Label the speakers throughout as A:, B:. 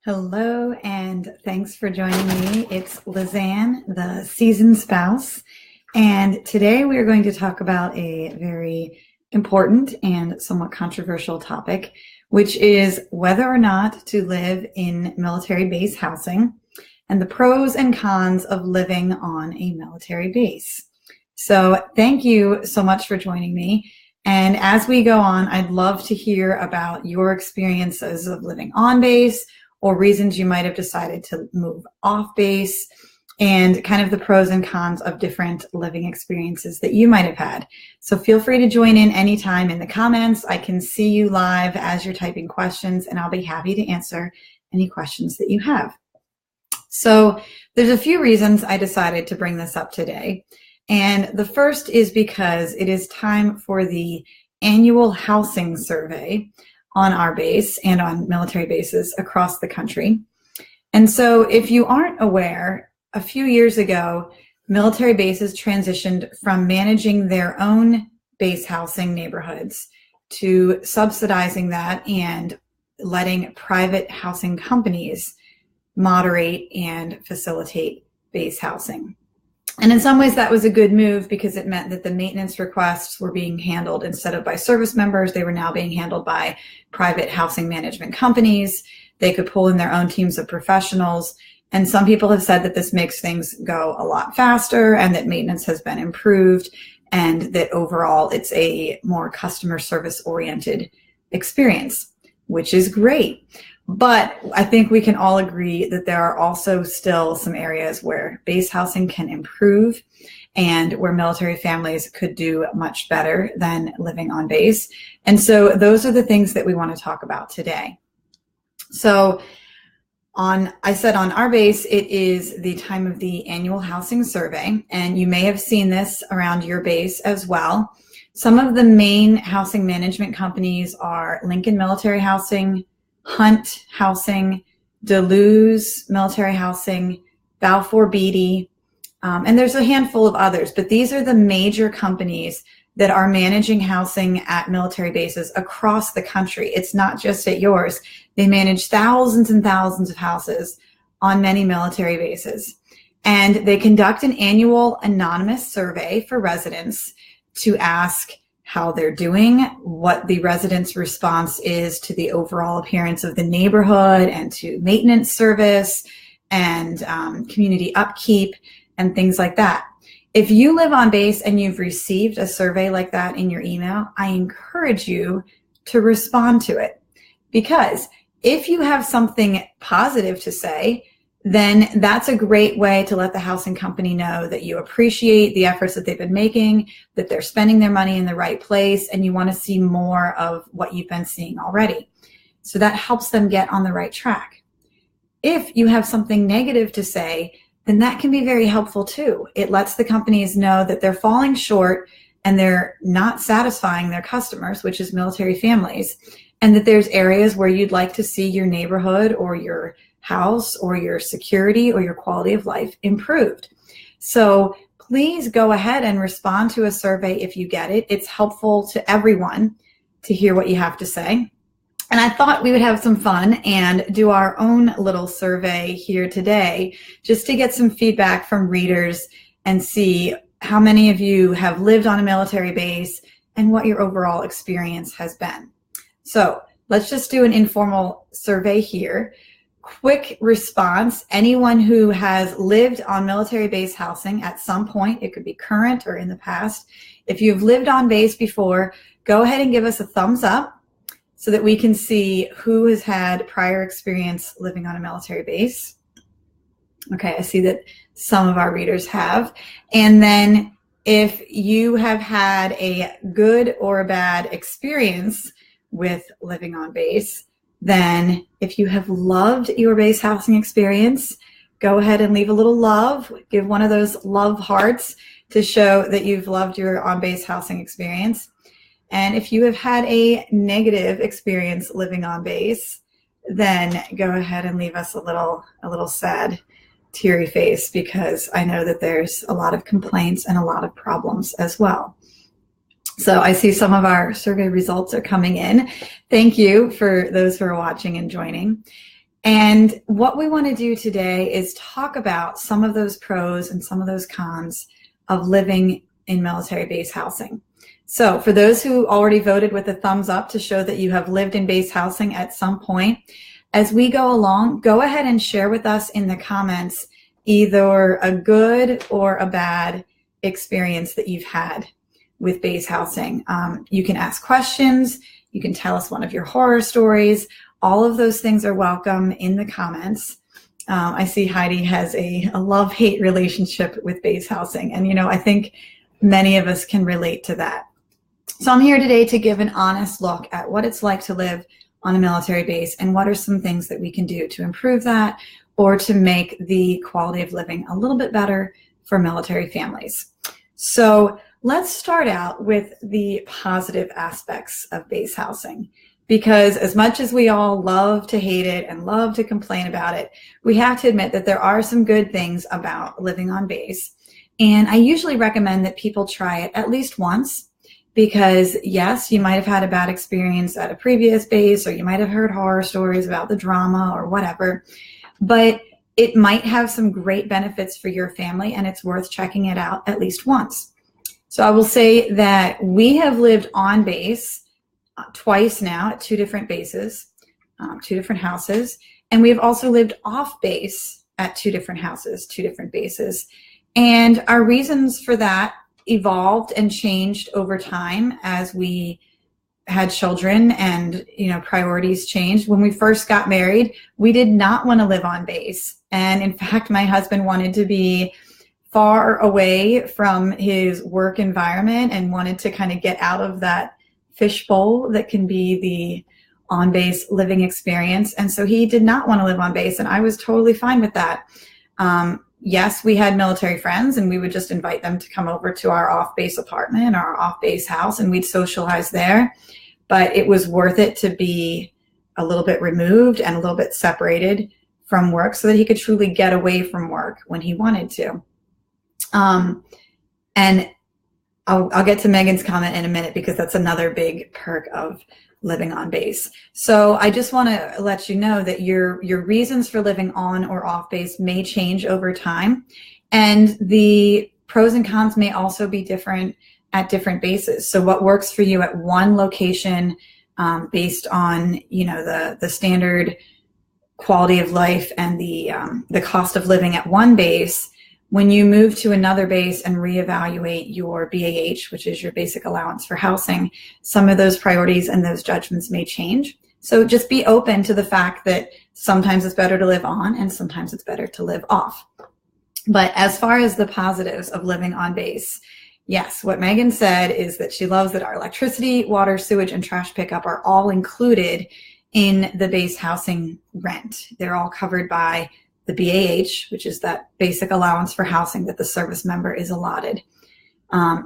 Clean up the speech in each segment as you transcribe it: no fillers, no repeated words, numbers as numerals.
A: Hello, and thanks for joining me. It's Lizanne, the seasoned spouse, and today we are going to talk about a very important and somewhat controversial topic, which is whether or not to live in military base housing and the pros and cons of living on a military base. So thank you so much for joining me. And as we go on, I'd love to hear about your experiences of living on base, or reasons you might have decided to move off base, and kind of the pros and cons of different living experiences that you might have had. So feel free to join in anytime in the comments. I can see you live as you're typing questions, and I'll be happy to answer any questions that you have. So there's a few reasons I decided to bring this up today. And the first is because it is time for the annual housing survey on our base and on military bases across the country. And so if you aren't aware, a few years ago, military bases transitioned from managing their own base housing neighborhoods to subsidizing that and letting private housing companies moderate and facilitate base housing. And in some ways that was a good move because it meant that the maintenance requests were being handled instead of by service members. They were now being handled by private housing management companies. They could pull in their own teams of professionals. And some people have said that this makes things go a lot faster and that maintenance has been improved and that overall it's a more customer service oriented experience, which is great. But I think we can all agree that there are also still some areas where base housing can improve and where military families could do much better than living on base. And so those are the things that we want to talk about today. So I said on our base, it is the time of the annual housing survey, and you may have seen this around your base as well. Some of the main housing management companies are Lincoln Military Housing, Hunt Housing, Deleuze Military Housing, Balfour Beatty, and there's a handful of others, but these are the major companies that are managing housing at military bases across the country. It's not just at yours. They manage thousands and thousands of houses on many military bases. And they conduct an annual anonymous survey for residents to ask how they're doing, what the residents' response is to the overall appearance of the neighborhood and to maintenance service and community upkeep and things like that. If you live on base and you've received a survey like that in your email, I encourage you to respond to it, because if you have something positive to say, then that's a great way to let the housing company know that you appreciate the efforts that they've been making, that they're spending their money in the right place, and you want to see more of what you've been seeing already. So that helps them get on the right track. If you have something negative to say, then that can be very helpful too. It lets the companies know that they're falling short and they're not satisfying their customers, which is military families, and that there's areas where you'd like to see your neighborhood or your house or your security or your quality of life improved. So please go ahead and respond to a survey if you get it. It's helpful to everyone to hear what you have to say. And I thought we would have some fun and do our own little survey here today, just to get some feedback from readers and see how many of you have lived on a military base and what your overall experience has been. So let's just do an informal survey here. Quick response: anyone who has lived on military base housing at some point, it could be current or in the past. If you've lived on base before, go ahead and give us a thumbs up so that we can see who has had prior experience living on a military base. Okay, I see that some of our readers have. And then if you have had a good or a bad experience with living on base, then if you have loved your base housing experience, go ahead and leave a little love. Give one of those love hearts to show that you've loved your on-base housing experience. And if you have had a negative experience living on base, then go ahead and leave us a little sad, teary face, because I know that there's a lot of complaints and a lot of problems as well. So I see some of our survey results are coming in. Thank you for those who are watching and joining. And what we want to do today is talk about some of those pros and some of those cons of living in military base housing. So for those who already voted with a thumbs up to show that you have lived in base housing at some point, as we go along, go ahead and share with us in the comments either a good or a bad experience that you've had with base housing. You can ask questions. You can tell us one of your horror stories. All of those things are welcome in the comments. I see Heidi has a love-hate relationship with base housing. And, I think many of us can relate to that. So I'm here today to give an honest look at what it's like to live on a military base and what are some things that we can do to improve that or to make the quality of living a little bit better for military families. So let's start out with the positive aspects of base housing, because as much as we all love to hate it and love to complain about it, we have to admit that there are some good things about living on base. And I usually recommend that people try it at least once, because yes, you might have had a bad experience at a previous base, or you might have heard horror stories about the drama or whatever, but it might have some great benefits for your family, and it's worth checking it out at least once. So I will say that we have lived on base twice now at two different bases, two different houses, and we've also lived off base at two different houses, two different bases. And our reasons for that evolved and changed over time as we had children and, priorities changed. When we first got married, we did not want to live on base. And in fact, my husband wanted to be far away from his work environment and wanted to kind of get out of that fishbowl that can be the on-base living experience. And so he did not want to live on base, and I was totally fine with that. Yes, we had military friends, and we would just invite them to come over to our off-base apartment or our off-base house, and we'd socialize there. But it was worth it to be a little bit removed and a little bit separated from work so that he could truly get away from work when he wanted to. And I'll get to Megan's comment in a minute, because that's another big perk of living on base. So I just want to let you know that your reasons for living on or off base may change over time, and the pros and cons may also be different at different bases. So what works for you at one location, based on the standard quality of life and the cost of living at one base, when you move to another base and reevaluate your BAH, which is your basic allowance for housing, some of those priorities and those judgments may change. So just be open to the fact that sometimes it's better to live on and sometimes it's better to live off. But as far as the positives of living on base, yes, what Megan said is that she loves that our electricity, water, sewage, and trash pickup are all included in the base housing rent. They're all covered by the BAH, which is that basic allowance for housing that the service member is allotted.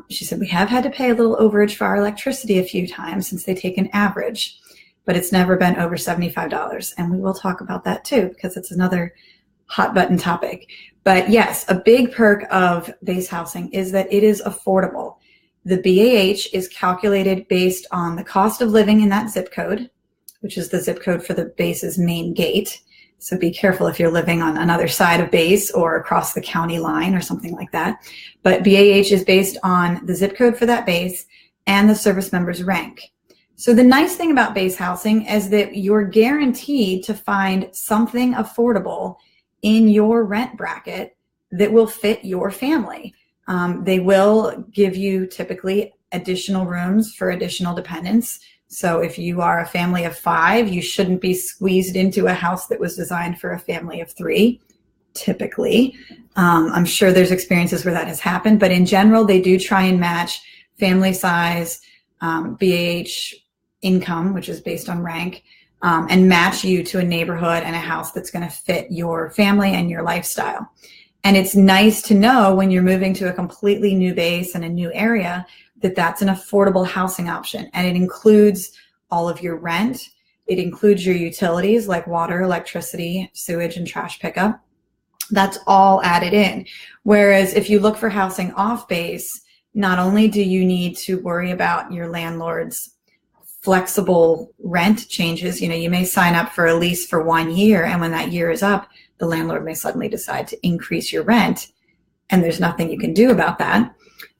A: She said, we have had to pay a little overage for our electricity a few times since they take an average, but it's never been over $75. And we will talk about that too, because it's another hot button topic. But yes, a big perk of base housing is that it is affordable. The BAH is calculated based on the cost of living in that zip code, which is the zip code for the base's main gate. So be careful if you're living on another side of base or across the county line or something like that. But BAH is based on the zip code for that base and the service member's rank. So the nice thing about base housing is that you're guaranteed to find something affordable in your rent bracket that will fit your family. They will give you typically additional rooms for additional dependents. So if you are a family of 5, you shouldn't be squeezed into a house that was designed for a family of 3, typically. I'm sure there's experiences where that has happened, but in general, they do try and match family size, BAH income, which is based on rank, and match you to a neighborhood and a house that's going to fit your family and your lifestyle. And it's nice to know when you're moving to a completely new base and a new area that that's an affordable housing option. And it includes all of your rent. It includes your utilities like water, electricity, sewage, and trash pickup. That's all added in. Whereas if you look for housing off base, not only do you need to worry about your landlord's flexible rent changes. You may sign up for a lease for 1 year, and when that year is up, the landlord may suddenly decide to increase your rent, and there's nothing you can do about that.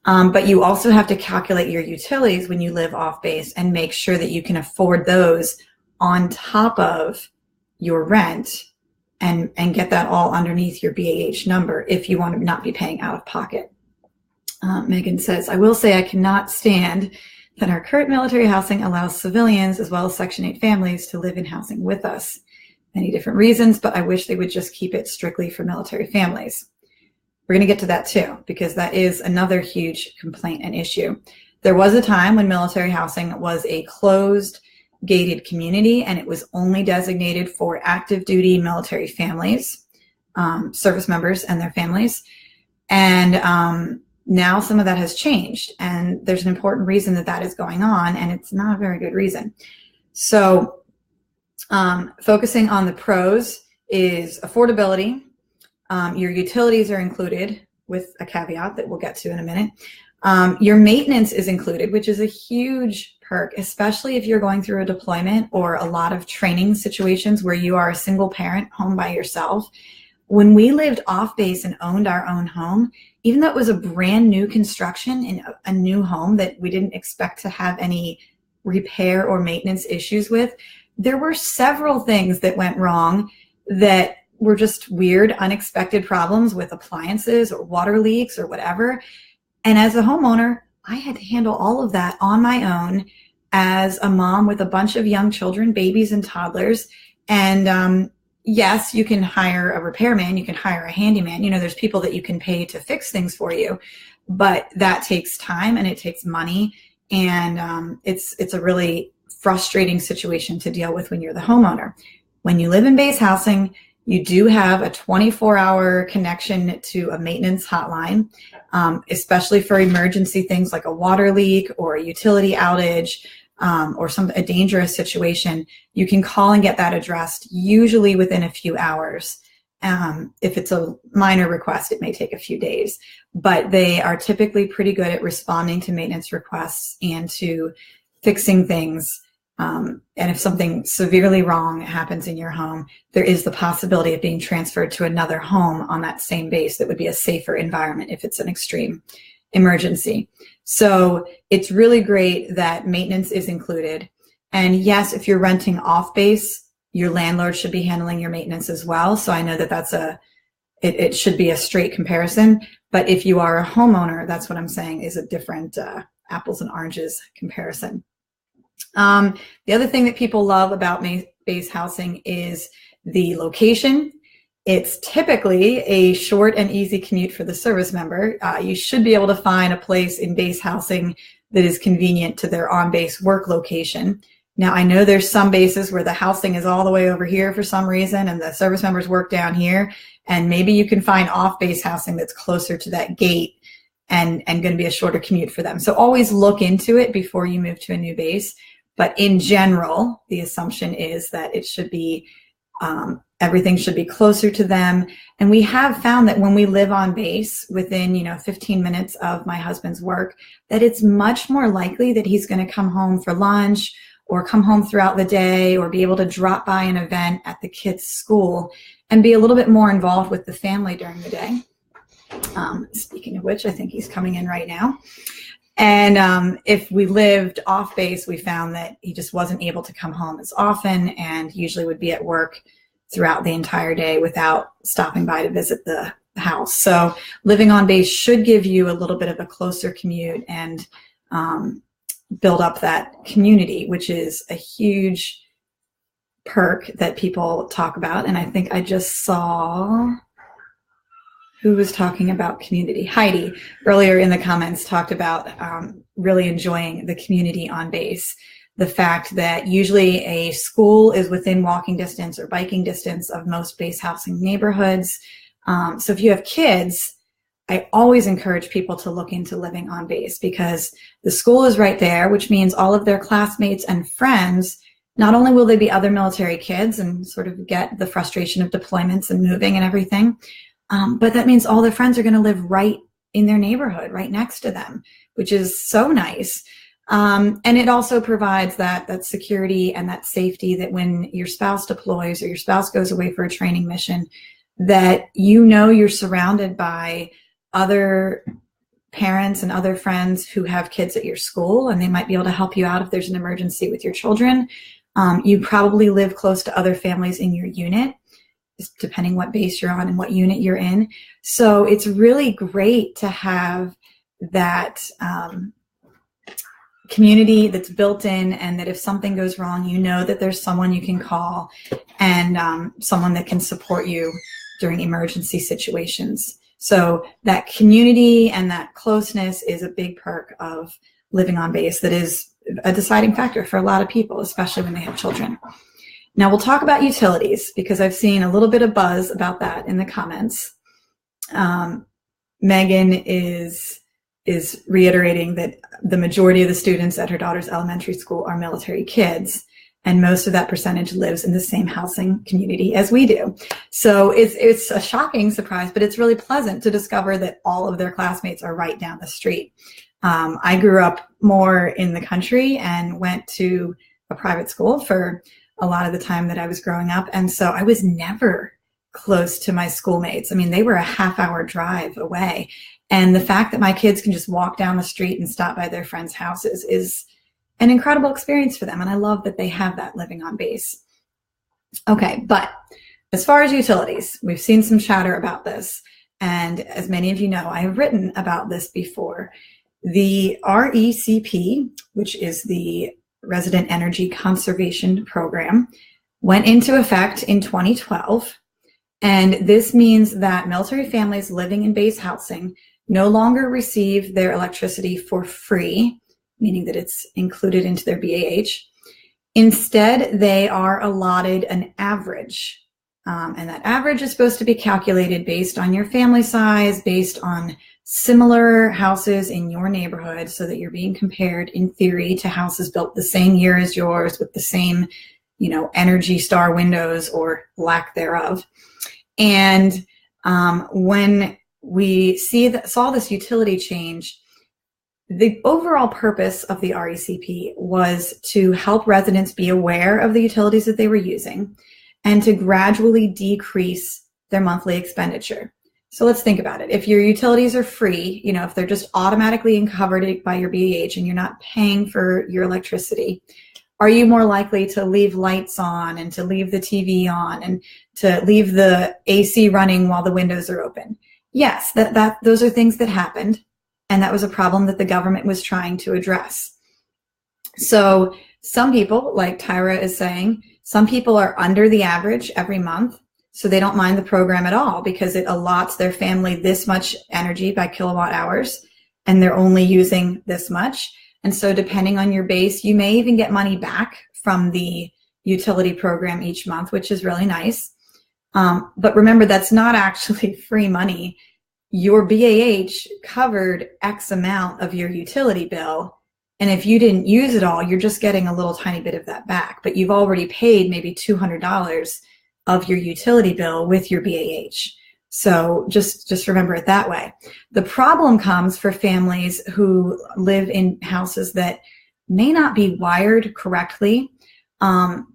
A: But you also have to calculate your utilities when you live off base and make sure that you can afford those on top of your rent, and get that all underneath your BAH number if you want to not be paying out of pocket. Megan says, I will say I cannot stand that our current military housing allows civilians as well as Section 8 families to live in housing with us. Many different reasons, but I wish they would just keep it strictly for military families. We're going to get to that too, because that is another huge complaint and issue. There was a time when military housing was a closed, gated community, and it was only designated for active duty military families, service members and their families. And now some of that has changed, and there's an important reason that is going on, and it's not a very good reason. So focusing on the pros is affordability. Your utilities are included with a caveat that we'll get to in a minute. Your maintenance is included, which is a huge perk, especially if you're going through a deployment or a lot of training situations where you are a single parent home by yourself. When we lived off base and owned our own home, even though it was a brand new construction in a new home that we didn't expect to have any repair or maintenance issues with, there were several things that went wrong that were just weird, unexpected problems with appliances or water leaks or whatever. And as a homeowner, I had to handle all of that on my own as a mom with a bunch of young children, babies and toddlers. And yes, you can hire a repairman, you can hire a handyman. There's people that you can pay to fix things for you, but that takes time and it takes money. And it's a really frustrating situation to deal with when you're the homeowner. When you live in base housing, you do have a 24-hour connection to a maintenance hotline, especially for emergency things like a water leak or a utility outage, or a dangerous situation. You can call and get that addressed usually within a few hours. If it's a minor request, it may take a few days, but they are typically pretty good at responding to maintenance requests and to fixing things. And if something severely wrong happens in your home, there is the possibility of being transferred to another home on that same base that would be a safer environment if it's an extreme emergency. So it's really great that maintenance is included. And yes, if you're renting off base, your landlord should be handling your maintenance as well. So I know that it should be a straight comparison. But if you are a homeowner, that's what I'm saying is a different apples and oranges comparison. The other thing that people love about base housing is the location. It's typically a short and easy commute for the service member. You should be able to find a place in base housing that is convenient to their on-base work location. Now, I know there's some bases where the housing is all the way over here for some reason and the service members work down here, and maybe you can find off-base housing that's closer to that gate and going to be a shorter commute for them. So always look into it before you move to a new base. But in general, the assumption is that it should be, everything should be closer to them. And we have found that when we live on base within, 15 minutes of my husband's work, that it's much more likely that he's going to come home for lunch or come home throughout the day or be able to drop by an event at the kids' school and be a little bit more involved with the family during the day. Speaking of which, I think he's coming in right now. And if we lived off base, we found that he just wasn't able to come home as often and usually would be at work throughout the entire day without stopping by to visit the house. So living on base should give you a little bit of a closer commute and build up that community, which is a huge perk that people talk about. And I think I just saw who was talking about community. Heidi earlier in the comments talked about really enjoying the community on base. The fact that usually a school is within walking distance or biking distance of most base housing neighborhoods. So if you have kids, I always encourage people to look into living on base because the school is right there, which means all of their classmates and friends, not only will they be other military kids and sort of get the frustration of deployments and moving and everything, but that means all their friends are going to live right in their neighborhood, right next to them, which is so nice. And it also provides that security and that safety that when your spouse deploys or your spouse goes away for a training mission, that you know you're surrounded by other parents and other friends who have kids at your school, and they might be able to help you out if there's an emergency with your children. You probably live close to other families in your unit, depending what base you're on and what unit you're in. So it's really great to have that community that's built in, and that if something goes wrong, you know that there's someone you can call and someone that can support you during emergency situations. So that community and that closeness is a big perk of living on base that is a deciding factor for a lot of people, especially when they have children. Now we'll talk about utilities because I've seen a little bit of buzz about that in the comments. Megan is reiterating that the majority of the students at her daughter's elementary school are military kids, and most of that percentage lives in the same housing community as we do. So it's a shocking surprise, but it's really pleasant to discover that all of their classmates are right down the street. I grew up more in the country and went to a private school for a lot of the time that I was growing up, and so I was never close to my schoolmates. I mean, they were a half-hour drive away. And the fact that my kids can just walk down the street and stop by their friends' houses is an incredible experience for them. And I love that they have that living on base. Okay, but as far as utilities, we've seen some chatter about this. And as many of you know, I have written about this before. The RECP, which is the Resident Energy Conservation Program, went into effect in 2012. And this means that military families living in base housing no longer receive their electricity for free, meaning that it's included into their BAH. Instead, they are allotted an average. And that average is supposed to be calculated based on your family size, based on similar houses in your neighborhood, so that you're being compared in theory to houses built the same year as yours with the same, Energy Star windows or lack thereof. And when we saw this utility change, the overall purpose of the RECP was to help residents be aware of the utilities that they were using and to gradually decrease their monthly expenditure. So let's think about it. If your utilities are free, if they're just automatically covered by your BAH and you're not paying for your electricity, are you more likely to leave lights on and to leave the TV on and to leave the AC running while the windows are open? Yes, those are things that happened, and that was a problem that the government was trying to address. So some people, like Tyra is saying, some people are under the average every month, so they don't mind the program at all because it allots their family this much energy by kilowatt hours, and they're only using this much. And so depending on your base, you may even get money back from the utility program each month, which is really nice. But remember, that's not actually free money. Your BAH covered X amount of your utility bill. And if you didn't use it all, you're just getting a little tiny bit of that back. But you've already paid maybe $200 of your utility bill with your BAH. So just remember it that way. The problem comes for families who live in houses that may not be wired correctly.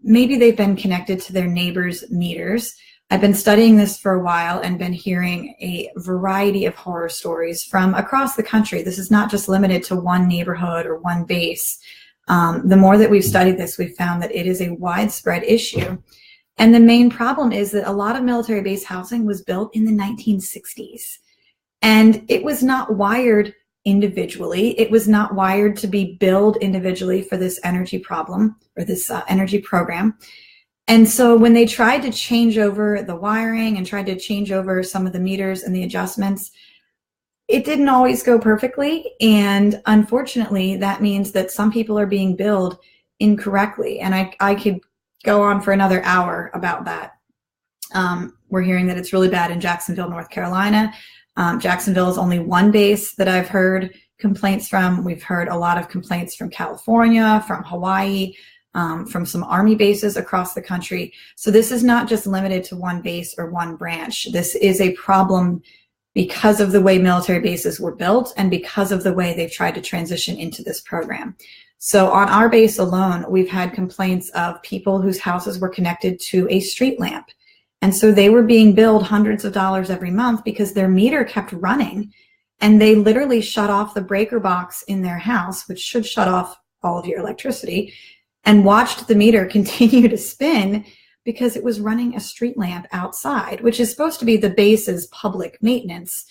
A: Maybe they've been connected to their neighbors' meters. I've been studying this for a while and been hearing a variety of horror stories from across the country. This is not just limited to one neighborhood or one base. The more that we've studied this, we've found that it is a widespread issue. And the main problem is that a lot of military base housing was built in the 1960s. And it was not wired individually. It was not wired to be billed individually for this energy problem or this energy program. And so when they tried to change over the wiring and tried to change over some of the meters and the adjustments, it didn't always go perfectly. And unfortunately, that means that some people are being billed incorrectly. And I could go on for another hour about that. We're hearing that it's really bad in Jacksonville, North Carolina. Jacksonville is only one base that I've heard complaints from. We've heard a lot of complaints from California, from Hawaii, from some Army bases across the country. So this is not just limited to one base or one branch. This is a problem because of the way military bases were built and because of the way they've tried to transition into this program. So on our base alone, we've had complaints of people whose houses were connected to a street lamp. And so they were being billed hundreds of dollars every month because their meter kept running, and they literally shut off the breaker box in their house, which should shut off all of your electricity, and watched the meter continue to spin because it was running a street lamp outside, which is supposed to be the base's public maintenance.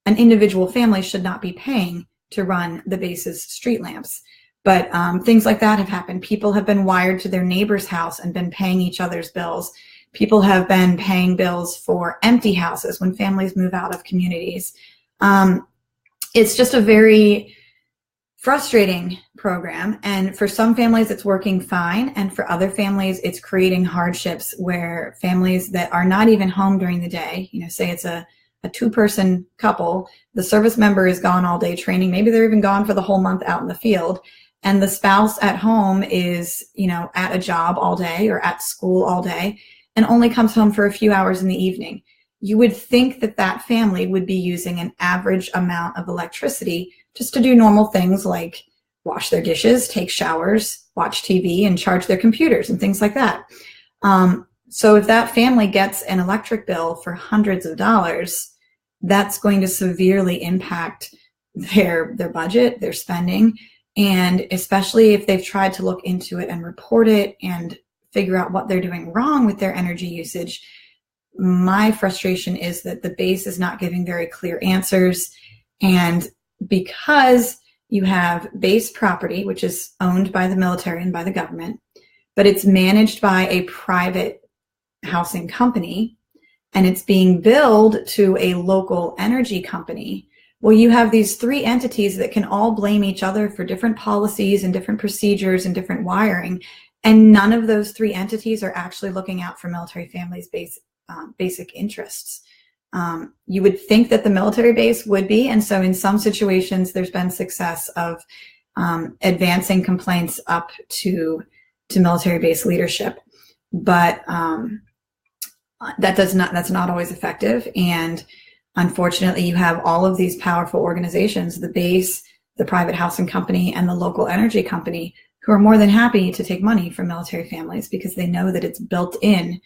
A: An individual family should not be paying to run the base's street lamps. But things like that have happened. People have been wired to their neighbor's house and been paying each other's bills. People have been paying bills for empty houses when families move out of communities. It's just a very frustrating program. And for some families, it's working fine. And for other families, it's creating hardships where families that are not even home during the day, say it's a two-person couple, the service member is gone all day training. Maybe they're even gone for the whole month out in the field. And the spouse at home is, at a job all day or at school all day and only comes home for a few hours in the evening. You would think that that family would be using an average amount of electricity just to do normal things like wash their dishes, take showers, watch TV, and charge their computers and things like that. So if that family gets an electric bill for hundreds of dollars, that's going to severely impact their budget, their spending, and especially if they've tried to look into it and report it and figure out what they're doing wrong with their energy usage. My frustration is that the base is not giving very clear answers. And because you have base property, which is owned by the military and by the government, but it's managed by a private housing company, and it's being billed to a local energy company, well, you have these three entities that can all blame each other for different policies and different procedures and different wiring. And none of those three entities are actually looking out for military families' basic interests. You would think that the military base would be, and so in some situations there's been success of advancing complaints up to military base leadership, but that's not always effective. And unfortunately, you have all of these powerful organizations, the base, the private housing company, and the local energy company, who are more than happy to take money from military families because they know that it's built in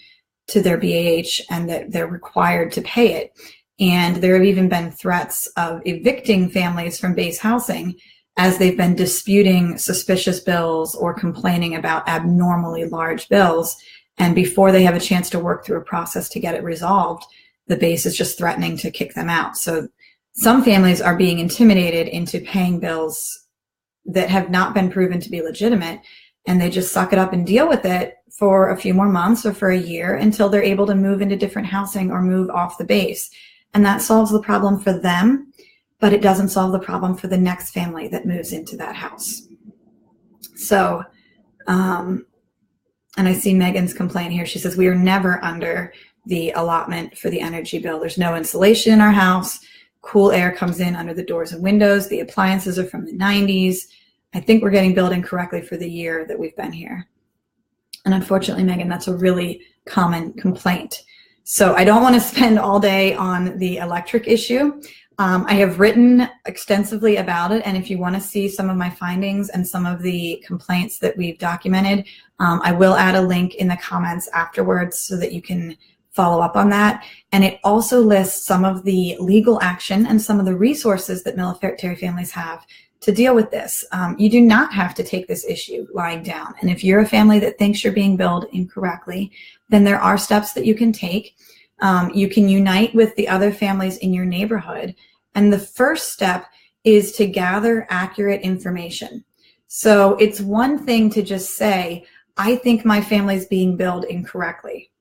A: to their BAH and that they're required to pay it. And there have even been threats of evicting families from base housing as they've been disputing suspicious bills or complaining about abnormally large bills. And before they have a chance to work through a process to get it resolved, the base is just threatening to kick them out. So some families are being intimidated into paying bills that have not been proven to be legitimate, and they just suck it up and deal with it for a few more months or for a year until they're able to move into different housing or move off the base. And that solves the problem for them, but it doesn't solve the problem for the next family that moves into that house. So, and I see Megan's complaint here. She says, we are never under the allotment for the energy bill. There's no insulation in our house. Cool air comes in under the doors and windows. The appliances are from the 90s. I think we're getting billed incorrectly for the year that we've been here. And unfortunately, Megan, that's a really common complaint. So I don't want to spend all day on the electric issue. I have written extensively about it, and if you want to see some of my findings and some of the complaints that we've documented, I will add a link in the comments afterwards so that you can follow up on that. And it also lists some of the legal action and some of the resources that military families have to deal with this. You do not have to take this issue lying down. And if you're a family that thinks you're being billed incorrectly, then there are steps that you can take. You can unite with the other families in your neighborhood. And the first step is to gather accurate information. So it's one thing to just say, I think my family's being billed incorrectly.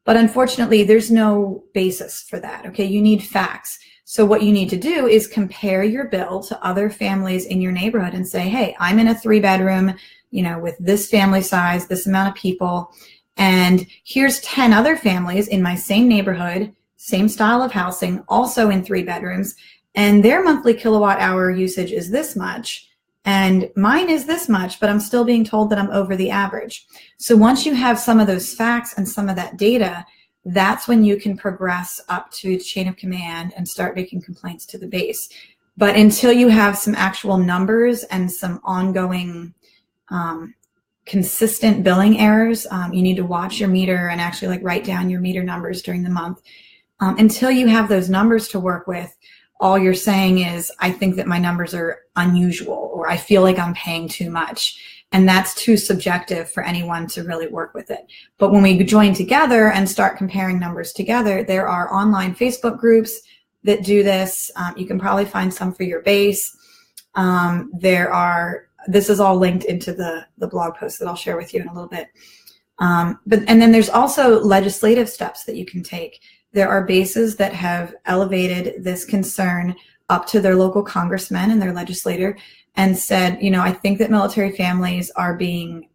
A: But unfortunately, there's no basis for that, okay? You need facts. So what you need to do is compare your bill to other families in your neighborhood and say, hey, I'm in a 3-bedroom, with this family size, this amount of people, and here's 10 other families in my same neighborhood, same style of housing, also in 3 bedrooms, and their monthly kilowatt hour usage is this much, and mine is this much, but I'm still being told that I'm over the average. So once you have some of those facts and some of that data, that's when you can progress up to the chain of command and start making complaints to the base. But until you have some actual numbers and some ongoing consistent billing errors. You need to watch your meter and actually like write down your meter numbers during the month. Until you have those numbers to work with, all you're saying is, I think that my numbers are unusual, or I feel like I'm paying too much. And that's too subjective for anyone to really work with it. But when we join together and start comparing numbers together, there are online Facebook groups that do this. You can probably find some for your base. This is all linked into the blog post that I'll share with you in a little bit. And then there's also legislative steps that you can take. There are bases that have elevated this concern up to their local congressmen and their legislator and said, I think that military families are being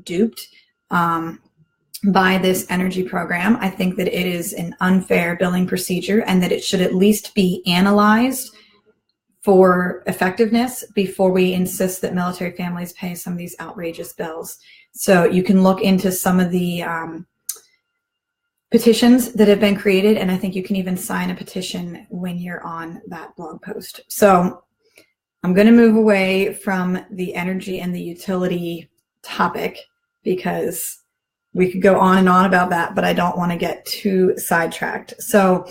A: duped by this energy program. I think that it is an unfair billing procedure and that it should at least be analyzed for effectiveness before we insist that military families pay some of these outrageous bills. So you can look into some of the petitions that have been created, and I think you can even sign a petition when you're on that blog post. So I'm going to move away from the energy and the utility topic because we could go on and on about that, but I don't want to get too sidetracked. So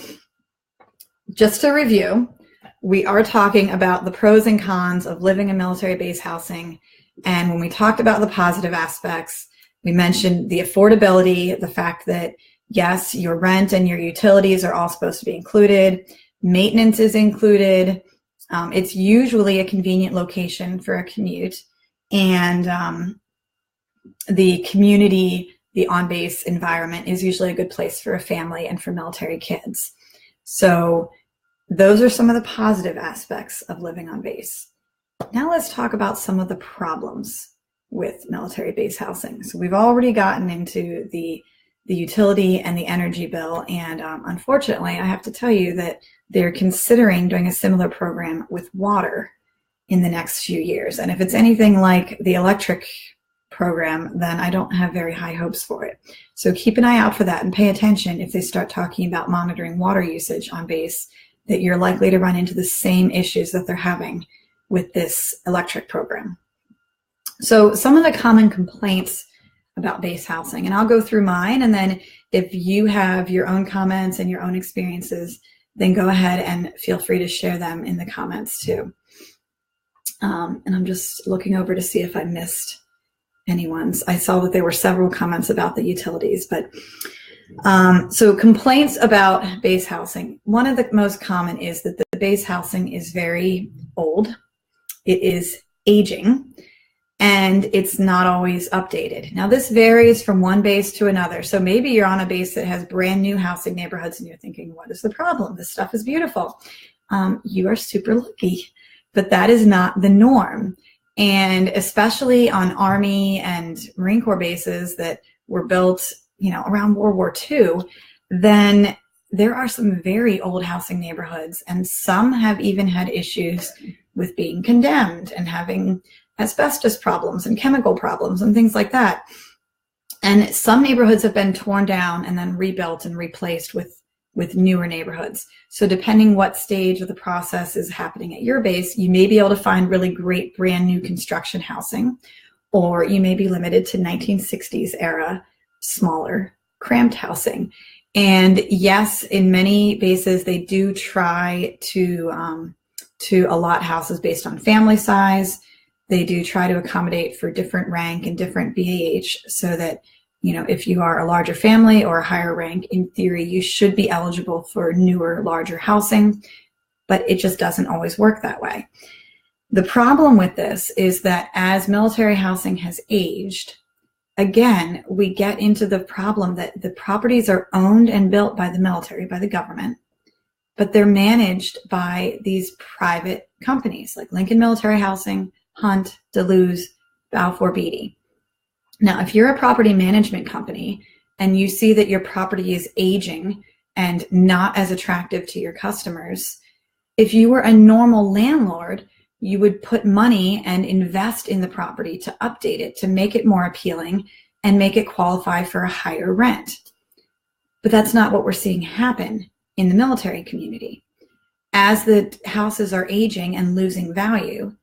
A: just to review, we are talking about the pros and cons of living in military base housing. And when we talked about the positive aspects, we mentioned the affordability, the fact that yes, your rent and your utilities are all supposed to be included. Maintenance is included. It's usually a convenient location for a commute. And the community, the on-base environment is usually a good place for a family and for military kids. So those are some of the positive aspects of living on base. Now let's talk about some of the problems with military base housing. So we've already gotten into the utility and the energy bill. And unfortunately, I have to tell you that they're considering doing a similar program with water in the next few years. And if it's anything like the electric program, then I don't have very high hopes for it. So keep an eye out for that and pay attention if they start talking about monitoring water usage on base, that you're likely to run into the same issues that they're having with this electric program. So some of the common complaints about base housing, and I'll go through mine, and then if you have your own comments and your own experiences, then go ahead and feel free to share them in the comments too. And I'm just looking over to see if I missed anyone's. I saw that there were several comments about the utilities, but so complaints about base housing. One of the most common is that the base housing is very old. It is aging. And it's not always updated. Now, this varies from one base to another. So maybe you're on a base that has brand new housing neighborhoods and you're thinking, what is the problem? This stuff is beautiful. You are super lucky, but that is not the norm. And especially on Army and Marine Corps bases that were built, around World War II, then there are some very old housing neighborhoods, and some have even had issues with being condemned and having asbestos problems and chemical problems and things like that. And some neighborhoods have been torn down and then rebuilt and replaced with newer neighborhoods. So depending what stage of the process is happening at your base, you may be able to find really great brand new construction housing, or you may be limited to 1960s era, smaller, cramped housing. And yes, in many bases, they do try to allot houses based on family size. They do try to accommodate for different rank and different BAH so that, if you are a larger family or a higher rank, in theory, you should be eligible for newer, larger housing, but it just doesn't always work that way. The problem with this is that as military housing has aged, again, we get into the problem that the properties are owned and built by the military, by the government, but they're managed by these private companies like Lincoln Military Housing, Hunt, Deleuze, Balfour Beatty. Now, if you're a property management company and you see that your property is aging and not as attractive to your customers, if you were a normal landlord, you would put money and invest in the property to update it, to make it more appealing and make it qualify for a higher rent. But that's not what we're seeing happen in the military community. As the houses are aging and losing value,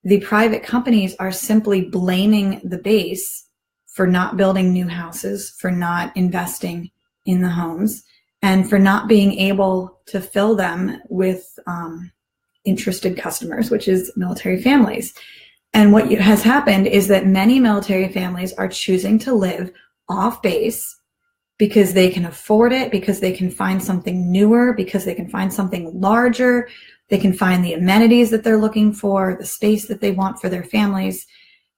A: the private companies are simply blaming the base for not building new houses, for not investing in the homes, and for not being able to fill them with interested customers, which is military families. And what has happened is that many military families are choosing to live off base because they can afford it, because they can find something newer, because they can find something larger, they can find the amenities that they're looking for, the space that they want for their families.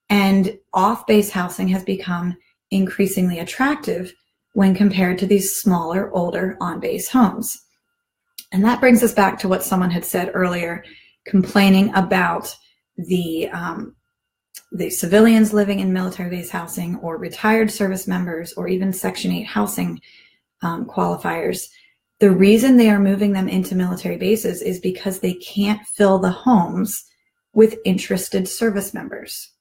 A: And off-base housing has become increasingly attractive when compared to these smaller, older on-base homes. And that brings us back to what someone had said earlier, complaining about the civilians living in military base housing, or retired service members, or even Section 8 housing qualifiers. The reason they are moving them into military bases is because they can't fill the homes with interested service members.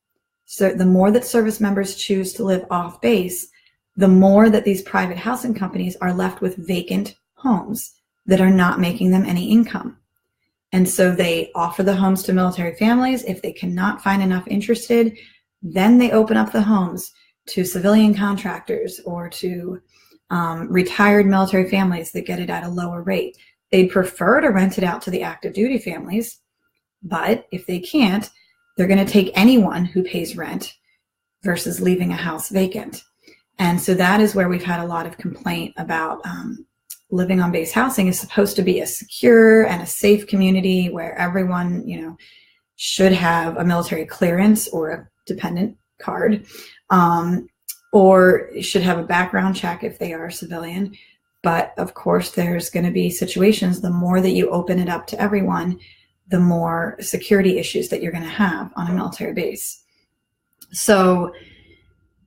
A: So the more that service members choose to live off base, the more that these private housing companies are left with vacant homes that are not making them any income. And so they offer the homes to military families. If they cannot find enough interested, then they open up the homes to civilian contractors or to retired military families that get it at a lower rate. They'd prefer to rent it out to the active duty families, but if they can't, they're going to take anyone who pays rent versus leaving a house vacant. And so that is where we've had a lot of complaint about living on base housing is supposed to be a secure and a safe community where everyone, should have a military clearance or a dependent card, or should have a background check if they are a civilian. But of course, there's going to be situations, the more that you open it up to everyone, the more security issues that you're going to have on a military base. So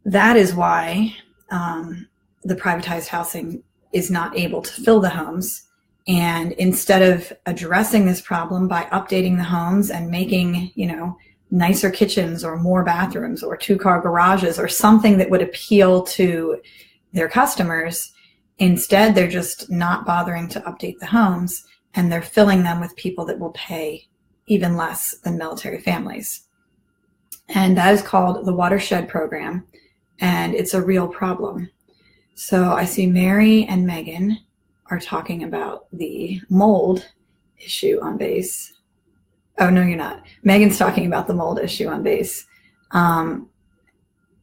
A: that is why the privatized housing is not able to fill the homes. And instead of addressing this problem by updating the homes and making, nicer kitchens or more bathrooms or 2-car garages or something that would appeal to their customers, instead they're just not bothering to update the homes, and they're filling them with people that will pay even less than military families. And that is called the Watershed Program, and it's a real problem. So I see Mary and Megan are talking about the mold issue on base. Oh, no, you're not. Megan's talking about the mold issue on base. And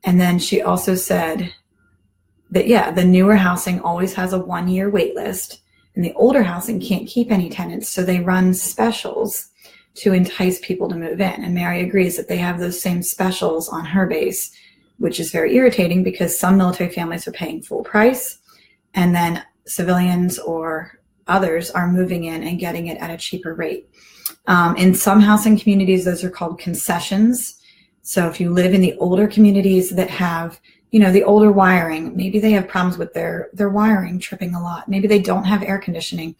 A: then she also said that, the newer housing always has a 1-year wait list, and the older housing can't keep any tenants, so they run specials to entice people to move in. And Mary agrees that they have those same specials on her base, which is very irritating because some military families are paying full price, and then civilians or others are moving in and getting it at a cheaper rate. In some housing communities, those are called concessions. So if you live in the older communities that have, the older wiring, maybe they have problems with their wiring tripping a lot. Maybe they don't have air conditioning.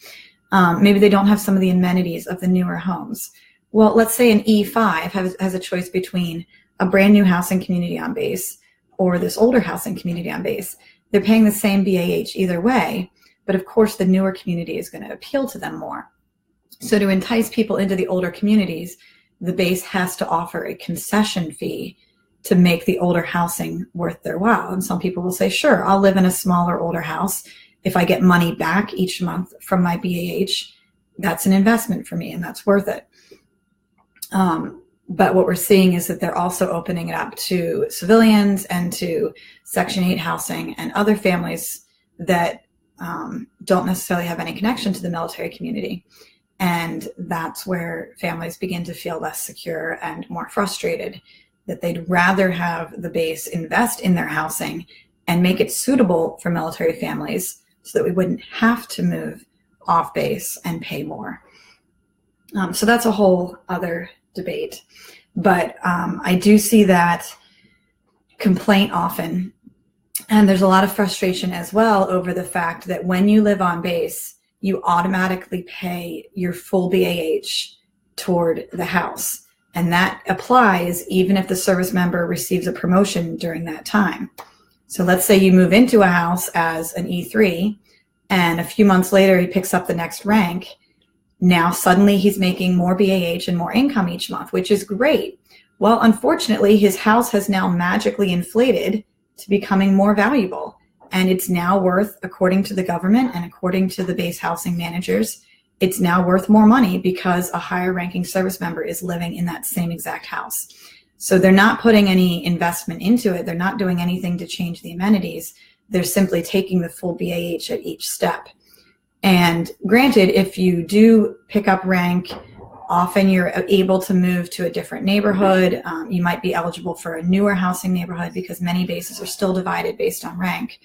A: Maybe they don't have some of the amenities of the newer homes. Well, let's say an E5 has a choice between a brand new housing community on base or this older housing community on base. They're paying the same BAH either way, but of course the newer community is going to appeal to them more. So to entice people into the older communities, the base has to offer a concession fee to make the older housing worth their while. And some people will say, sure, I'll live in a smaller, older house. If I get money back each month from my BAH, that's an investment for me and that's worth it. But what we're seeing is that they're also opening it up to civilians and to Section 8 housing and other families that don't necessarily have any connection to the military community. And that's where families begin to feel less secure and more frustrated, that they'd rather have the base invest in their housing and make it suitable for military families so that we wouldn't have to move off base and pay more. So that's a whole other debate. But I do see that complaint often. And there's a lot of frustration as well over the fact that when you live on base, you automatically pay your full BAH toward the house. And that applies even if the service member receives a promotion during that time. So let's say you move into a house as an E3, and a few months later he picks up the next rank. Now suddenly he's making more BAH and more income each month, which is great. Well, unfortunately, his house has now magically inflated to becoming more valuable. And it's now worth, according to the government and according to the base housing managers, it's now worth more money because a higher ranking service member is living in that same exact house. So they're not putting any investment into it. They're not doing anything to change the amenities. They're simply taking the full BAH at each step. And granted, if you do pick up rank, often you're able to move to a different neighborhood. You might be eligible for a newer housing neighborhood because many bases are still divided based on rank.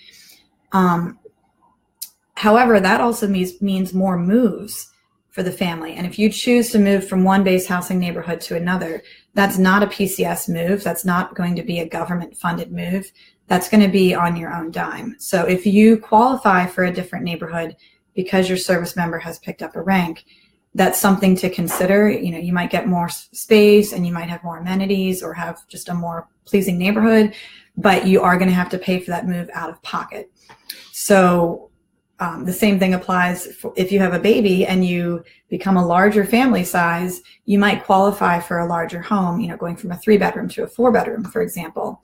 A: However, that also means more moves for the family. And if you choose to move from one base housing neighborhood to another, that's not a PCS move. That's not going to be a government funded move. That's going to be on your own dime. So if you qualify for a different neighborhood because your service member has picked up a rank, that's something to consider. You know, you might get more space and you might have more amenities or have just a more pleasing neighborhood, but you are going to have to pay for that move out of pocket. So the same thing applies if you have a baby and you become a larger family size, you might qualify for a larger home, you know, going from a 3-bedroom to a 4-bedroom, for example.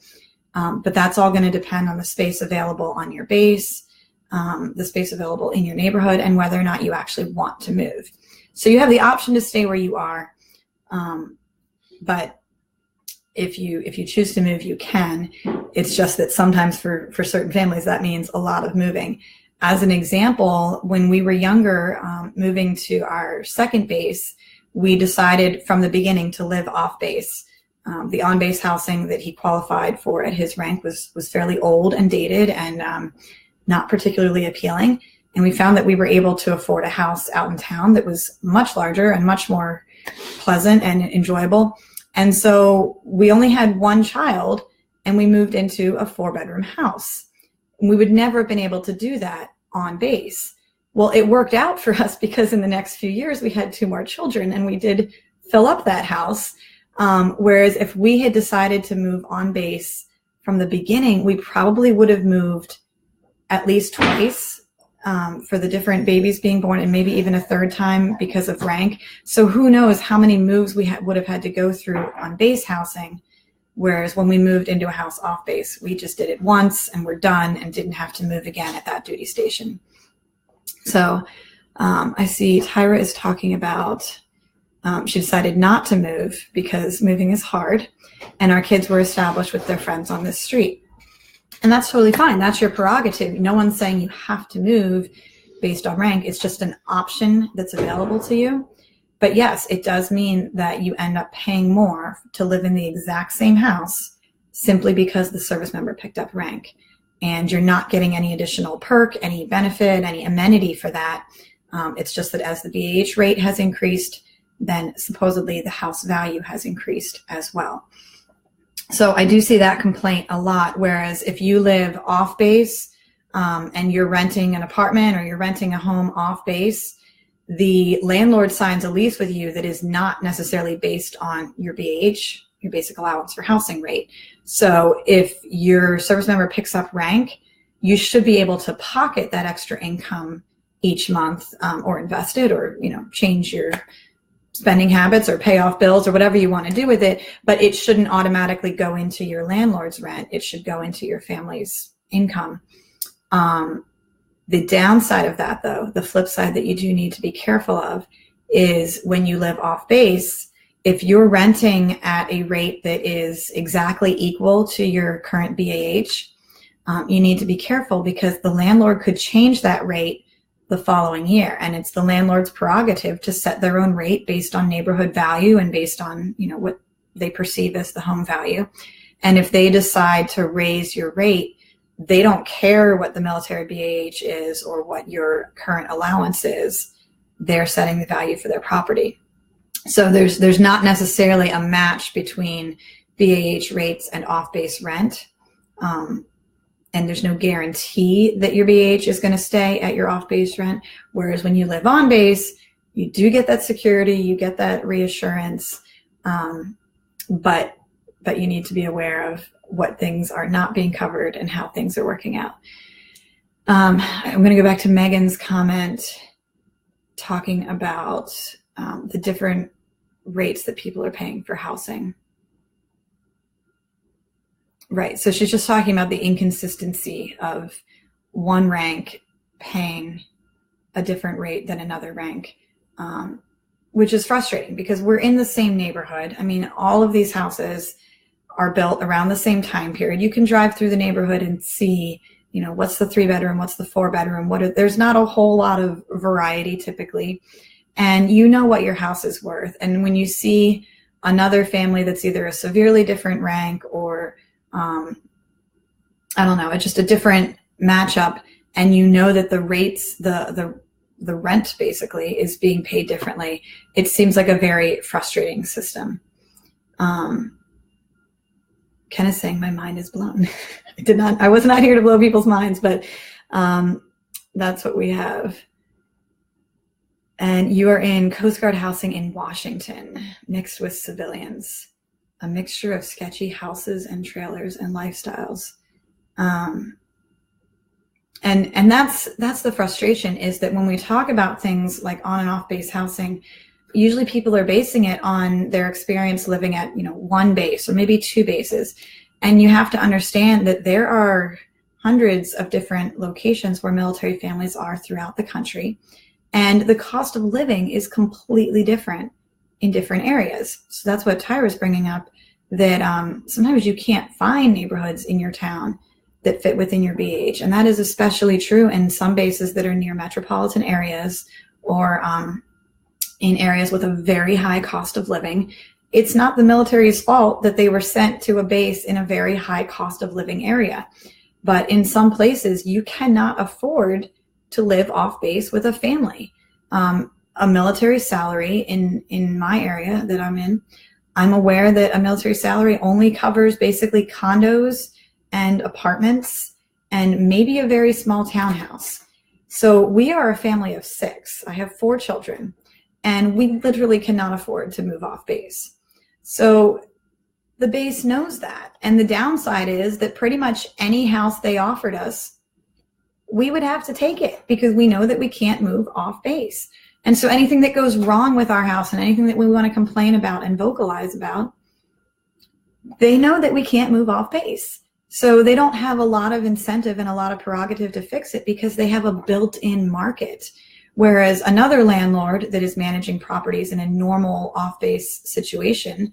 A: But that's all going to depend on the space available on your base, the space available in your neighborhood, and whether or not you actually want to move. So you have the option to stay where you are, but if you choose to move, you can. It's just that sometimes for certain families, that means a lot of moving. As an example, when we were younger, moving to our second base, we decided from the beginning to live off base. The on-base housing that he qualified for at his rank was fairly old and dated and not particularly appealing. And we found that we were able to afford a house out in town that was much larger and much more pleasant and enjoyable. And so we only had one child and we moved into a 4-bedroom house. We would never have been able to do that on base. Well, it worked out for us because in the next few years we had 2 more children and we did fill up that house. Whereas if we had decided to move on base from the beginning, we probably would have moved at least twice for the different babies being born and maybe even a 3rd time because of rank. So who knows how many moves we would have had to go through on base housing. Whereas when we moved into a house off base, we just did it once and we're done and didn't have to move again at that duty station. So I see Tyra is talking about she decided not to move because moving is hard and our kids were established with their friends on this street. And that's totally fine. That's your prerogative. No one's saying you have to move based on rank. It's just an option that's available to you. But yes, it does mean that you end up paying more to live in the exact same house simply because the service member picked up rank. And you're not getting any additional perk, any benefit, any amenity for that. It's just that as the BAH rate has increased, then supposedly the house value has increased as well. So I do see that complaint a lot. Whereas if you live off base and you're renting an apartment or you're renting a home off base, the landlord signs a lease with you that is not necessarily based on your BAH, your basic allowance for housing rate. So if your service member picks up rank, you should be able to pocket that extra income each month or invest it or, you know, change your spending habits or pay off bills or whatever you want to do with it. But it shouldn't automatically go into your landlord's rent. It should go into your family's income. The downside of that, though, the flip side that you do need to be careful of is when you live off base, if you're renting at a rate that is exactly equal to your current BAH, you need to be careful because the landlord could change that rate the following year. And it's the landlord's prerogative to set their own rate based on neighborhood value and based on, you know, what they perceive as the home value. And if they decide to raise your rate, they don't care what the military BAH is or what your current allowance is. They're setting the value for their property. So there's not necessarily a match between BAH rates and off-base rent. And there's no guarantee that your BAH is going to stay at your off-base rent. Whereas when you live on base, you do get that security, you get that reassurance, but you need to be aware of what things are not being covered and how things are working out. I'm going to go back to Megan's comment. talking about the different rates that people are paying for housing. Right. So she's just talking about the inconsistency of one rank paying a different rate than another rank, which is frustrating because we're in the same neighborhood. I mean, all of these houses are built around the same time period. You can drive through the neighborhood and see, you know, what's the 3-bedroom, what's the 4-bedroom, there's not a whole lot of variety typically. And you know what your house is worth. And when you see another family that's either a severely different rank or I don't know, it's just a different matchup, and you know that the rates, the rent basically is being paid differently, it seems like a very frustrating system. Ken is saying my mind is blown. I was not here to blow people's minds, but that's what we have. And you are in Coast Guard housing in Washington, mixed with civilians, a mixture of sketchy houses and trailers and lifestyles. And that's the frustration, is that when we talk about things like on and off base housing, usually people are basing it on their experience living at, you know, one base or maybe 2 bases. And you have to understand that there are hundreds of different locations where military families are throughout the country. And the cost of living is completely different in different areas. So that's what Tyra's bringing up, that sometimes you can't find neighborhoods in your town that fit within your BH. And that is especially true in some bases that are near metropolitan areas or in areas with a very high cost of living. It's not the military's fault that they were sent to a base in a very high cost of living area. But in some places, you cannot afford to live off base with a family. A military salary in my area that I'm in, I'm aware that a military salary only covers basically condos and apartments and maybe a very small townhouse. So we are a family of 6. I have 4 children, and we literally cannot afford to move off base. So the base knows that. And the downside is that pretty much any house they offered us, we would have to take it because we know that we can't move off base. And so anything that goes wrong with our house and anything that we want to complain about and vocalize about, they know that we can't move off base. So they don't have a lot of incentive and a lot of prerogative to fix it because they have a built-in market. Whereas another landlord that is managing properties in a normal off-base situation,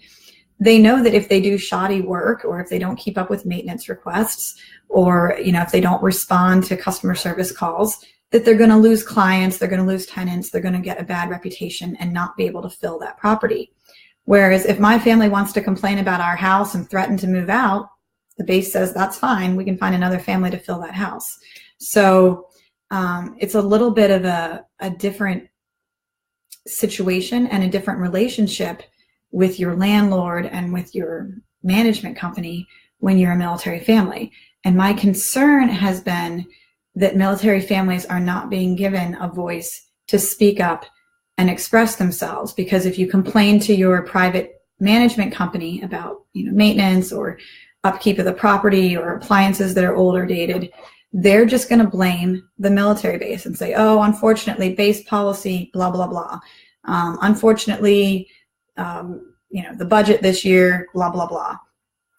A: they know that if they do shoddy work or if they don't keep up with maintenance requests or, you know, if they don't respond to customer service calls, that they're going to lose clients, they're going to lose tenants, they're going to get a bad reputation and not be able to fill that property. Whereas if my family wants to complain about our house and threaten to move out, the base says that's fine, we can find another family to fill that house. So it's a little bit of a different situation and a different relationship with your landlord and with your management company when you're a military family. And my concern has been that military families are not being given a voice to speak up and express themselves. Because if you complain to your private management company about, you know, maintenance or upkeep of the property or appliances that are old or dated, they're just going to blame the military base and say, oh, unfortunately, base policy, blah, blah, blah. Unfortunately, you know, the budget this year, blah, blah, blah.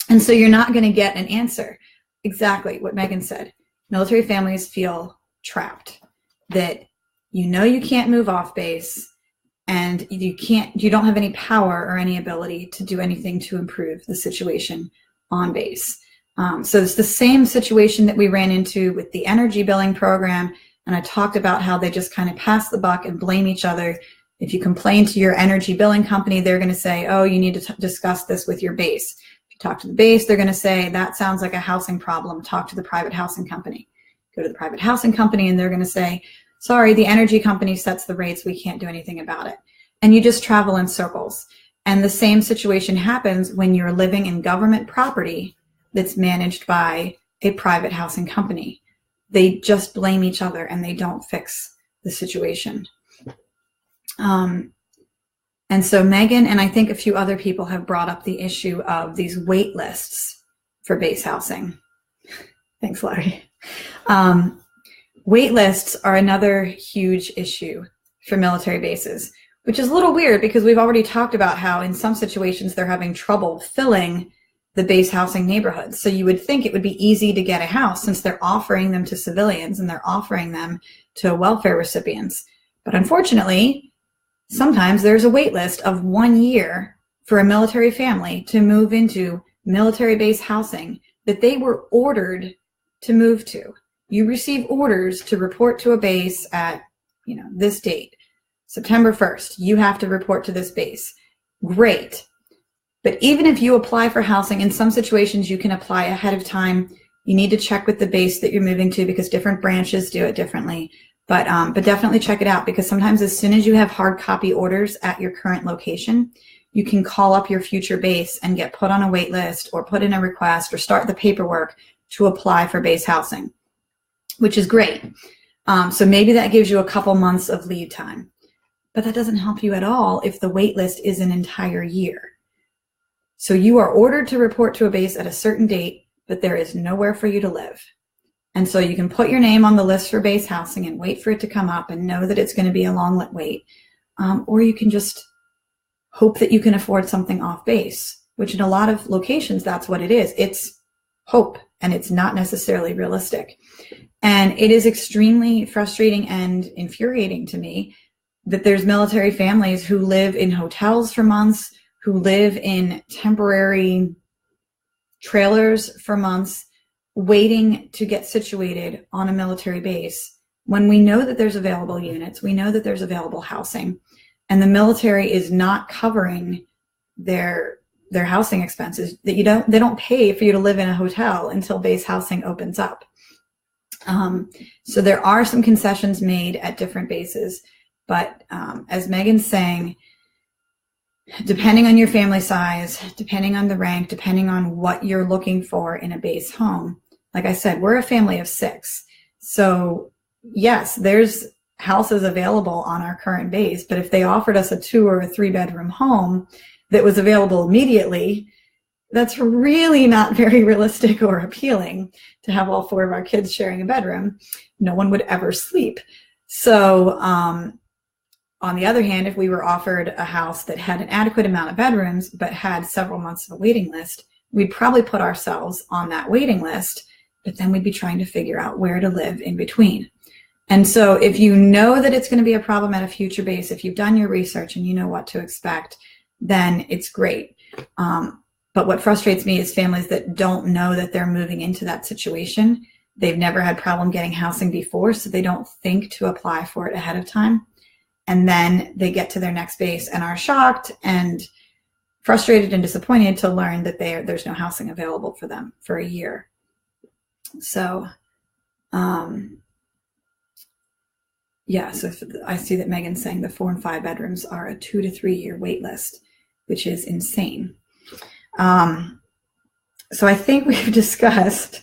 A: And so you're not going to get an answer. Exactly what Megan said. Military families feel trapped, that you know you can't move off base and you don't have any power or any ability to do anything to improve the situation on base. So it's the same situation that we ran into with the energy billing program. And I talked about how they just kind of pass the buck and blame each other. If you complain to your energy billing company, they're going to say, oh, you need to discuss this with your base. If you talk to the base, they're going to say, that sounds like a housing problem. Talk to the private housing company. Go to the private housing company and they're going to say, sorry, the energy company sets the rates. We can't do anything about it. And you just travel in circles. And the same situation happens when you're living in government property that's managed by a private housing company. They just blame each other and they don't fix the situation. And so Megan and I think a few other people have brought up the issue of these wait lists for base housing. Thanks, Larry. Wait lists are another huge issue for military bases, which is a little weird because we've already talked about how in some situations they're having trouble filling the base housing neighborhoods. So you would think it would be easy to get a house since they're offering them to civilians and they're offering them to welfare recipients. But unfortunately, sometimes there's a wait list of 1 year for a military family to move into military base housing that they were ordered to move to. You receive orders to report to a base at, this date, September 1st, you have to report to this base. Great. But even if you apply for housing, in some situations you can apply ahead of time. You need to check with the base that you're moving to because different branches do it differently. But definitely check it out because sometimes as soon as you have hard copy orders at your current location, you can call up your future base and get put on a wait list or put in a request or start the paperwork to apply for base housing, which is great. So maybe that gives you a couple months of lead time, but that doesn't help you at all if the wait list is an entire year. So you are ordered to report to a base at a certain date, but there is nowhere for you to live. And so you can put your name on the list for base housing and wait for it to come up and know that it's going to be a long wait. Or you can just hope that you can afford something off base, which in a lot of locations, that's what it is. It's hope, and it's not necessarily realistic. And it is extremely frustrating and infuriating to me that there's military families who live in hotels for months, who live in temporary trailers for months, waiting to get situated on a military base when we know that there's available units, we know that there's available housing, and the military is not covering their housing expenses. They don't pay for you to live in a hotel until base housing opens up. So there are some concessions made at different bases, but as Megan's saying, depending on your family size, depending on the rank, depending on what you're looking for in a base home, like I said, we're a family of 6. So yes, there's houses available on our current base, but if they offered us a 2 or a 3 bedroom home that was available immediately, that's really not very realistic or appealing to have all 4 of our kids sharing a bedroom. No one would ever sleep. So on the other hand, if we were offered a house that had an adequate amount of bedrooms but had several months of a waiting list, we'd probably put ourselves on that waiting list, but then we'd be trying to figure out where to live in between. And so if you know that it's going to be a problem at a future base, if you've done your research and you know what to expect, then it's great. But what frustrates me is families that don't know that they're moving into that situation. They've never had problem getting housing before, so they don't think to apply for it ahead of time. And then they get to their next base and are shocked and frustrated and disappointed to learn that there's no housing available for them for a year. So, so I see that Megan's saying the 4 and 5 bedrooms are a 2 to 3 year wait list, which is insane. So I think we've discussed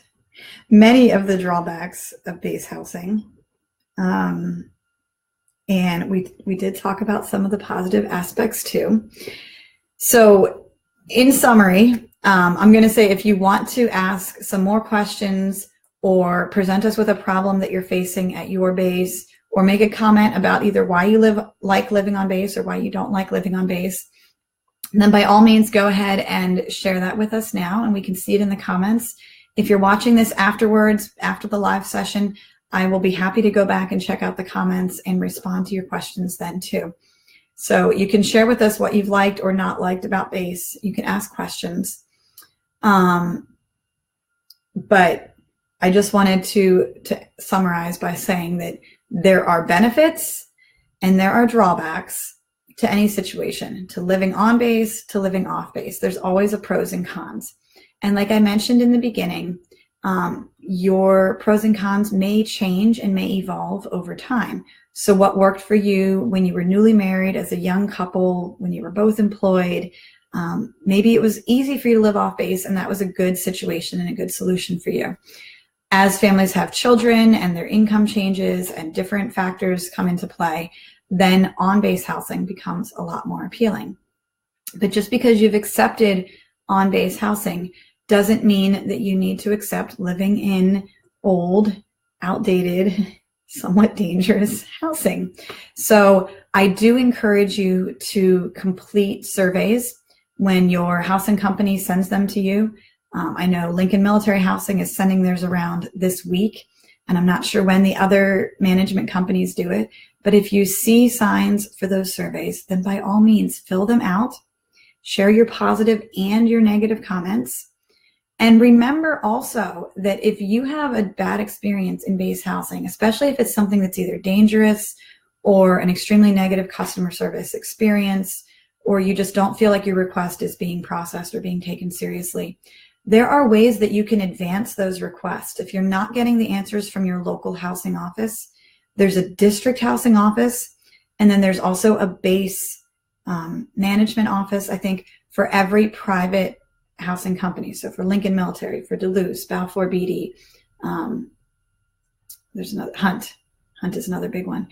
A: many of the drawbacks of base housing. And we did talk about some of the positive aspects too. So in summary, I'm going to say if you want to ask some more questions or present us with a problem that you're facing at your base, or make a comment about either why you like living on base or why you don't like living on base, then by all means go ahead and share that with us now and we can see it in the comments. If you're watching this afterwards, after the live session, I will be happy to go back and check out the comments and respond to your questions then too. So you can share with us what you've liked or not liked about base. You can ask questions. But I just wanted to summarize by saying that there are benefits and there are drawbacks to any situation, to living on base, to living off base. There's always a pros and cons. And like I mentioned in the beginning, your pros and cons may change and may evolve over time. So what worked for you when you were newly married as a young couple, when you were both employed, maybe it was easy for you to live off base and that was a good situation and a good solution for you. As families have children and their income changes and different factors come into play, then on-base housing becomes a lot more appealing. But just because you've accepted on-base housing doesn't mean that you need to accept living in old, outdated, somewhat dangerous housing. So I do encourage you to complete surveys when your housing company sends them to you. I know Lincoln Military Housing is sending theirs around this week, and I'm not sure when the other management companies do it. But if you see signs for those surveys, then by all means, fill them out, share your positive and your negative comments. And remember also that if you have a bad experience in base housing, especially if it's something that's either dangerous or an extremely negative customer service experience, or you just don't feel like your request is being processed or being taken seriously, there are ways that you can advance those requests. If you're not getting the answers from your local housing office, there's a district housing office, and then there's also a base management office, I think, for every private housing company. So for Lincoln Military, for Duluth, Balfour Beatty, there's another, Hunt is another big one.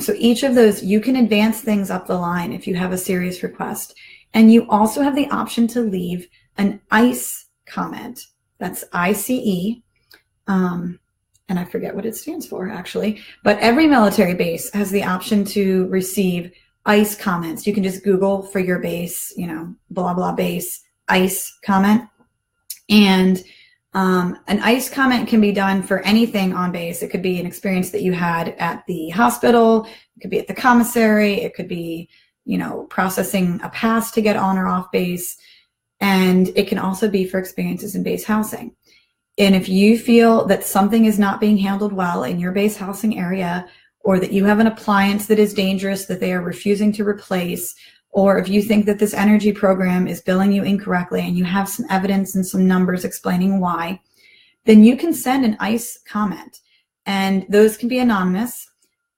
A: So each of those, you can advance things up the line if you have a serious request. And you also have the option to leave an ICE comment. That's ICE. And I forget what it stands for actually, but every military base has the option to receive ICE comments. You can just Google for your base, blah, blah, base, ICE comment. And an ICE comment can be done for anything on base. It could be an experience that you had at the hospital. It could be at the commissary. It could be, processing a pass to get on or off base. And it can also be for experiences in base housing. And if you feel that something is not being handled well in your base housing area, or that you have an appliance that is dangerous that they are refusing to replace, or if you think that this energy program is billing you incorrectly and you have some evidence and some numbers explaining why, then you can send an ICE comment. And those can be anonymous,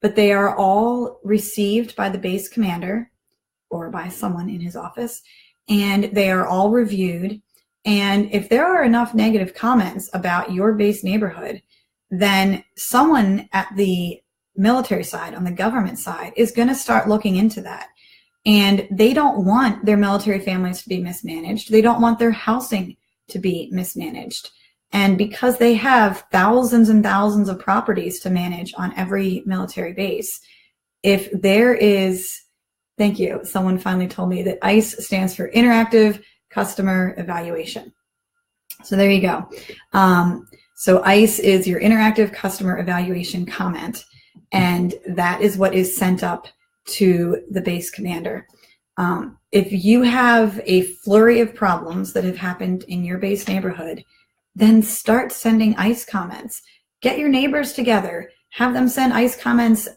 A: but they are all received by the base commander or by someone in his office, and they are all reviewed. And if there are enough negative comments about your base neighborhood, then someone at the military side, on the government side, is going to start looking into that. And they don't want their military families to be mismanaged. They don't want their housing to be mismanaged. And because they have thousands and thousands of properties to manage on every military base, if there is, thank you, someone finally told me that ICE stands for Interactive Customer Evaluation. So there you go. So ICE is your Interactive Customer Evaluation comment, and that is what is sent up to the base commander. If you have a flurry of problems that have happened in your base neighborhood, then start sending ICE comments. Get your neighbors together, have them send ICE comments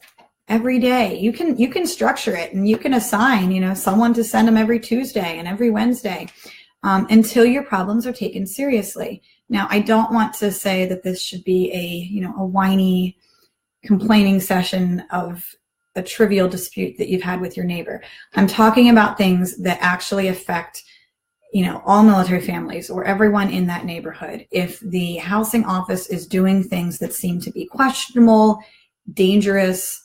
A: every day. You can structure it, and you can assign, someone to send them every Tuesday and every Wednesday until your problems are taken seriously. Now, I don't want to say that this should be a whiny complaining session of a trivial dispute that you've had with your neighbor. I'm talking about things that actually affect, all military families or everyone in that neighborhood. If the housing office is doing things that seem to be questionable, dangerous,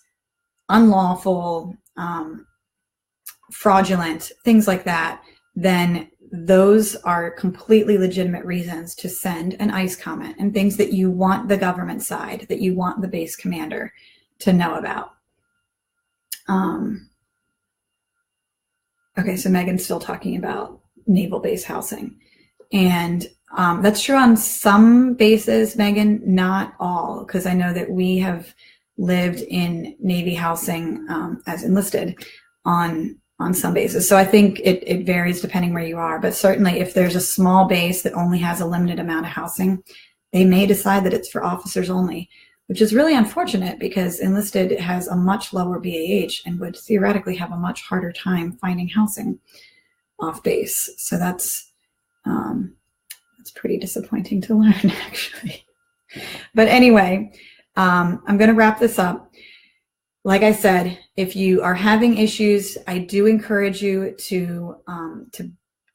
A: unlawful, fraudulent, things like that, then those are completely legitimate reasons to send an ICE comment, and things that you want the government side, that you want the base commander to know about. Okay, so Megan's still talking about naval base housing. And that's true on some bases, Megan, not all, because I know that we have lived in Navy housing as enlisted on some bases. So I think it varies depending where you are. But certainly if there's a small base that only has a limited amount of housing, they may decide that it's for officers only, which is really unfortunate because enlisted has a much lower BAH and would theoretically have a much harder time finding housing off base. So that's pretty disappointing to learn, actually. But anyway, I'm going to wrap this up. Like I said, if you are having issues, I do encourage you to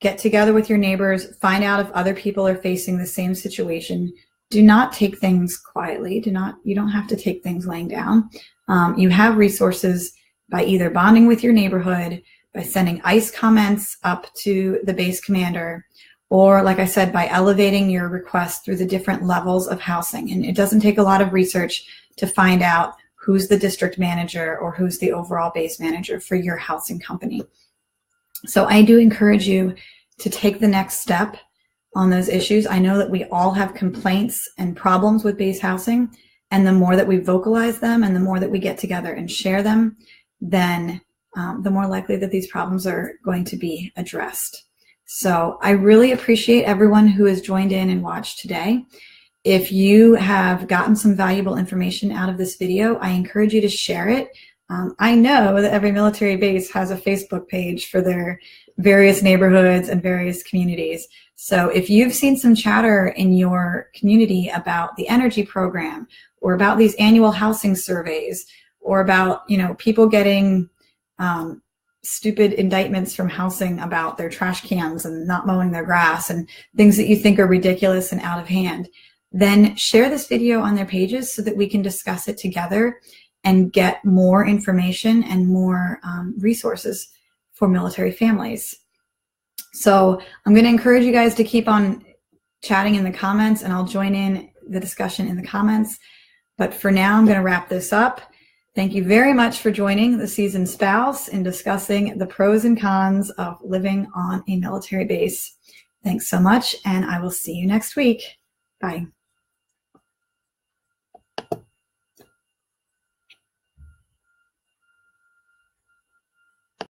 A: get together with your neighbors, find out if other people are facing the same situation. Do not take things quietly. You don't have to take things laying down. You have resources by either bonding with your neighborhood, by sending ICE comments up to the base commander, or like I said, by elevating your request through the different levels of housing. And it doesn't take a lot of research to find out who's the district manager or who's the overall base manager for your housing company. So I do encourage you to take the next step on those issues. I know that we all have complaints and problems with base housing, and the more that we vocalize them and the more that we get together and share them, then the more likely that these problems are going to be addressed. So I really appreciate everyone who has joined in and watched today. If you have gotten some valuable information out of this video, I encourage you to share it. I know that every military base has a Facebook page for their various neighborhoods and various communities. So if you've seen some chatter in your community about the energy program or about these annual housing surveys or about, you know, people getting stupid indictments from housing about their trash cans and not mowing their grass and things that you think are ridiculous and out of hand, then share this video on their pages so that we can discuss it together and get more information and more resources for military families. So I'm going to encourage you guys to keep on chatting in the comments, and I'll join in the discussion in the comments. But for now, I'm going to wrap this up. Thank you very much for joining the Seasoned Spouse in discussing the pros and cons of living on a military base. Thanks so much, and I will see you next week. Bye.